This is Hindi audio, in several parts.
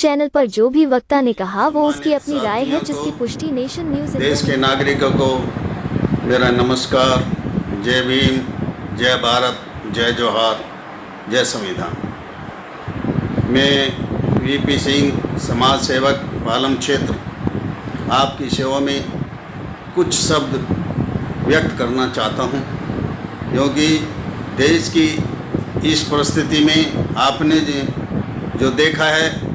चैनल पर जो भी वक्ता ने कहा वो उसकी अपनी राय है, जिसकी पुष्टि नेशन न्यूज देश के नागरिकों को मेरा नमस्कार। जय भीम, जय भारत, जय जोहार, जय संविधान। मैं वीपी सिंह, समाज सेवक, पालम क्षेत्र, आपकी सेवा में कुछ शब्द व्यक्त करना चाहता हूं, क्योंकि देश की इस परिस्थिति में आपने जो देखा है,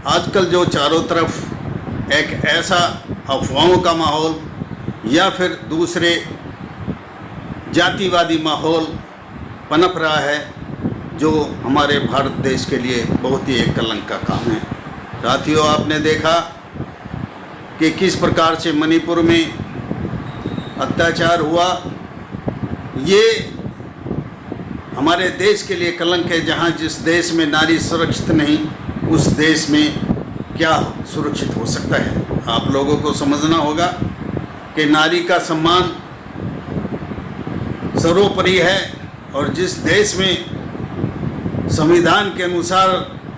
आजकल जो चारों तरफ एक ऐसा अफवाहों का माहौल या फिर दूसरे जातिवादी माहौल पनप रहा है, जो हमारे भारत देश के लिए बहुत ही एक कलंक का काम है। साथियों, आपने देखा कि किस प्रकार से मणिपुर में अत्याचार हुआ। ये हमारे देश के लिए कलंक है। जहाँ जिस देश में नारी सुरक्षित नहीं, उस देश में क्या सुरक्षित हो सकता है। आप लोगों को समझना होगा कि नारी का सम्मान सर्वोपरि है, और जिस देश में संविधान के अनुसार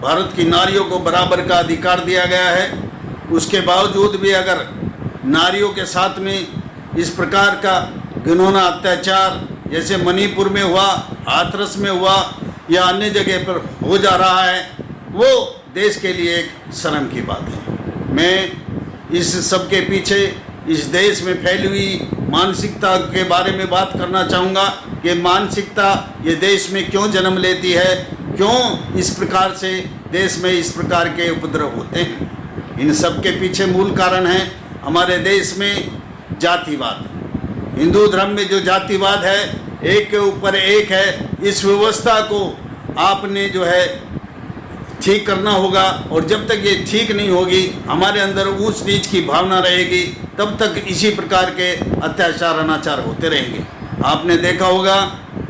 भारत की नारियों को बराबर का अधिकार दिया गया है, उसके बावजूद भी अगर नारियों के साथ में इस प्रकार का घिनौना अत्याचार जैसे मणिपुर में हुआ, हाथरस में हुआ या अन्य जगह पर हो जा रहा है, वो देश के लिए एक शर्म की बात है। मैं इस सब के पीछे इस देश में फैली हुई मानसिकता के बारे में बात करना चाहूँगा कि मानसिकता ये देश में क्यों जन्म लेती है, क्यों इस प्रकार से देश में इस प्रकार के उपद्रव होते हैं। इन सब के पीछे मूल कारण है हमारे देश में जातिवाद। हिंदू धर्म में जो जातिवाद है, एक के ऊपर एक है, इस व्यवस्था को आपने जो है ठीक करना होगा। और जब तक ये ठीक नहीं होगी, हमारे अंदर ऊंच नीच की भावना रहेगी, तब तक इसी प्रकार के अत्याचार अनाचार होते रहेंगे। आपने देखा होगा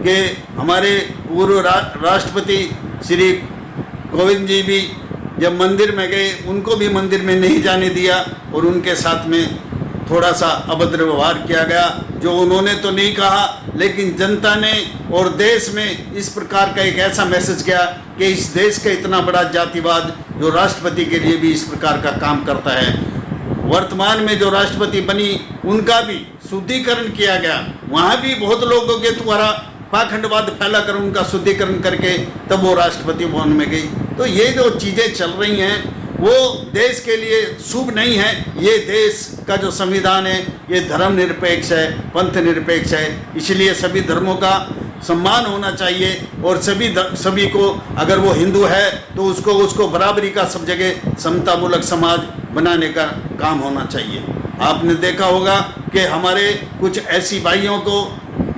कि हमारे पूर्व राष्ट्रपति श्री कोविंद जी भी जब मंदिर में गए, उनको भी मंदिर में नहीं जाने दिया और उनके साथ में थोड़ा सा अभद्र व्यवहार किया गया, जो उन्होंने तो नहीं कहा, लेकिन जनता ने और देश में इस प्रकार का एक ऐसा मैसेज गया कि इस देश का इतना बड़ा जातिवाद जो राष्ट्रपति के लिए भी इस प्रकार का काम करता है। वर्तमान में जो राष्ट्रपति बनी, उनका भी शुद्धिकरण किया गया। वहाँ भी बहुत लोगों के द्वारा पाखंडवाद फैलाकर उनका शुद्धिकरण करके तब वो राष्ट्रपति भवन में गई। तो ये जो चीज़ें चल रही हैं, वो देश के लिए शुभ नहीं है। ये देश का जो संविधान है, ये धर्म निरपेक्ष है, पंथ निरपेक्ष है, इसलिए सभी धर्मों का सम्मान होना चाहिए। और सभी को, अगर वो हिंदू है तो उसको बराबरी का सब जगह समतामूलक समाज बनाने का काम होना चाहिए। आपने देखा होगा कि हमारे कुछ ऐसी भाइयों को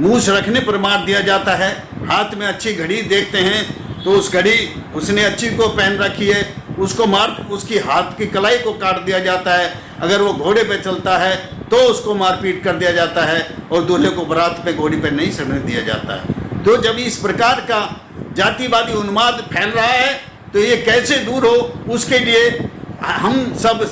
मूछ रखने पर मार दिया जाता है। हाथ में अच्छी घड़ी देखते हैं तो उस घड़ी उसने अच्छी को पहन रखी है, उसको मार, उसकी हाथ की कलाई को काट दिया जाता है। अगर वो घोड़े पे चलता है तो उसको मारपीट कर दिया जाता है, और दूल्हे को बारात पे घोड़ी पे नहीं चढ़ने दिया जाता है। तो जब इस प्रकार का जातिवादी उन्माद फैल रहा है, तो ये कैसे दूर हो, उसके लिए हम सब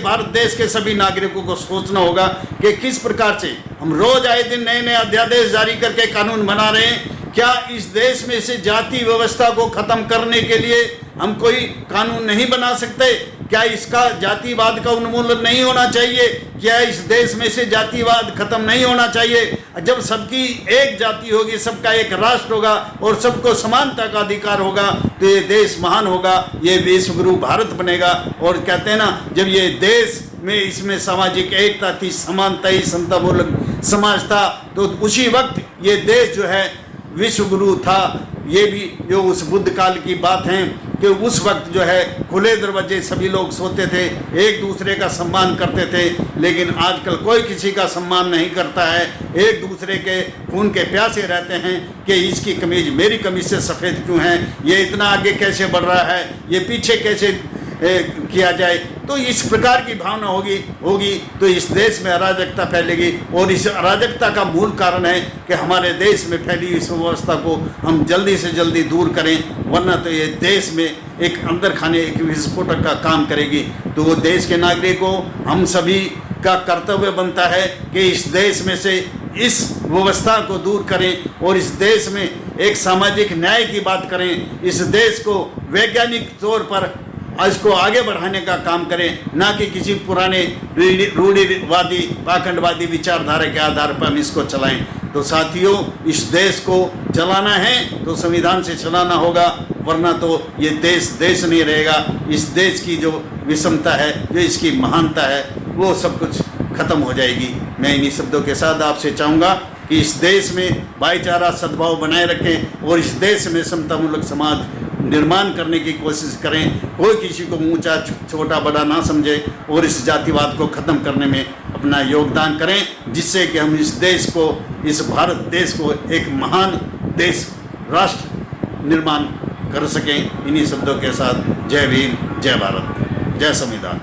भारत देश के सभी नागरिकों को सोचना होगा कि किस प्रकार से हम रोज आए दिन नए नए अध्यादेश जारी करके कानून बना रहे हैं। क्या इस देश में से जाति व्यवस्था को खत्म करने के लिए हम कोई कानून नहीं बना सकते? क्या इसका जातिवाद का उन्मूलन नहीं होना चाहिए? क्या इस देश में से जातिवाद खत्म नहीं होना चाहिए? जब सबकी एक जाति होगी, सबका एक राष्ट्र होगा और सबको समानता का अधिकार होगा, तो ये देश महान होगा, ये विश्व गुरु भारत बनेगा। और कहते हैं ना, जब ये देश में इसमें सामाजिक एकता थी, समानता ही संतामूलक समाज था, तो उसी वक्त ये देश जो है विश्व गुरु था। ये भी जो उस बुद्ध काल की बात है कि उस वक्त जो है खुले दरवाजे, सभी लोग सोते थे, एक दूसरे का सम्मान करते थे। लेकिन आजकल कोई किसी का सम्मान नहीं करता है, एक दूसरे के खून के प्यासे रहते हैं कि इसकी कमीज मेरी कमीज से सफ़ेद क्यों है, ये इतना आगे कैसे बढ़ रहा है, ये पीछे कैसे किया जाए। तो इस प्रकार की भावना होगी तो इस देश में अराजकता फैलेगी, और इस अराजकता का मूल कारण है कि हमारे देश में फैली इस व्यवस्था को हम जल्दी से जल्दी दूर करें, वरना तो ये देश में एक अंदर खाने एक विस्फोटक का काम करेगी। तो वो देश के नागरिकों, हम सभी का कर्तव्य बनता है कि इस देश में से इस व्यवस्था को दूर करें और इस देश में एक सामाजिक न्याय की बात करें। इस देश को वैज्ञानिक तौर पर इसको आगे बढ़ाने का काम करें, ना कि किसी पुराने रूढ़िवादी पाखंडवादी विचारधारा के आधार पर हम इसको चलाएं। तो साथियों, इस देश को चलाना है तो संविधान से चलाना होगा, वरना तो ये देश देश नहीं रहेगा। इस देश की जो विषमता है, जो इसकी महानता है, वो सब कुछ खत्म हो जाएगी। मैं इन्हीं शब्दों के साथ आपसे चाहूँगा कि इस देश में भाईचारा सद्भाव बनाए रखें और इस देश में समतामूलक समाज निर्माण करने की कोशिश करें। कोई किसी को ऊंचा छोटा बड़ा ना समझे और इस जातिवाद को ख़त्म करने में अपना योगदान करें, जिससे कि हम इस देश को, इस भारत देश को एक महान देश राष्ट्र निर्माण कर सकें। इन्हीं शब्दों के साथ जय भीम, जय भारत, जय संविधान।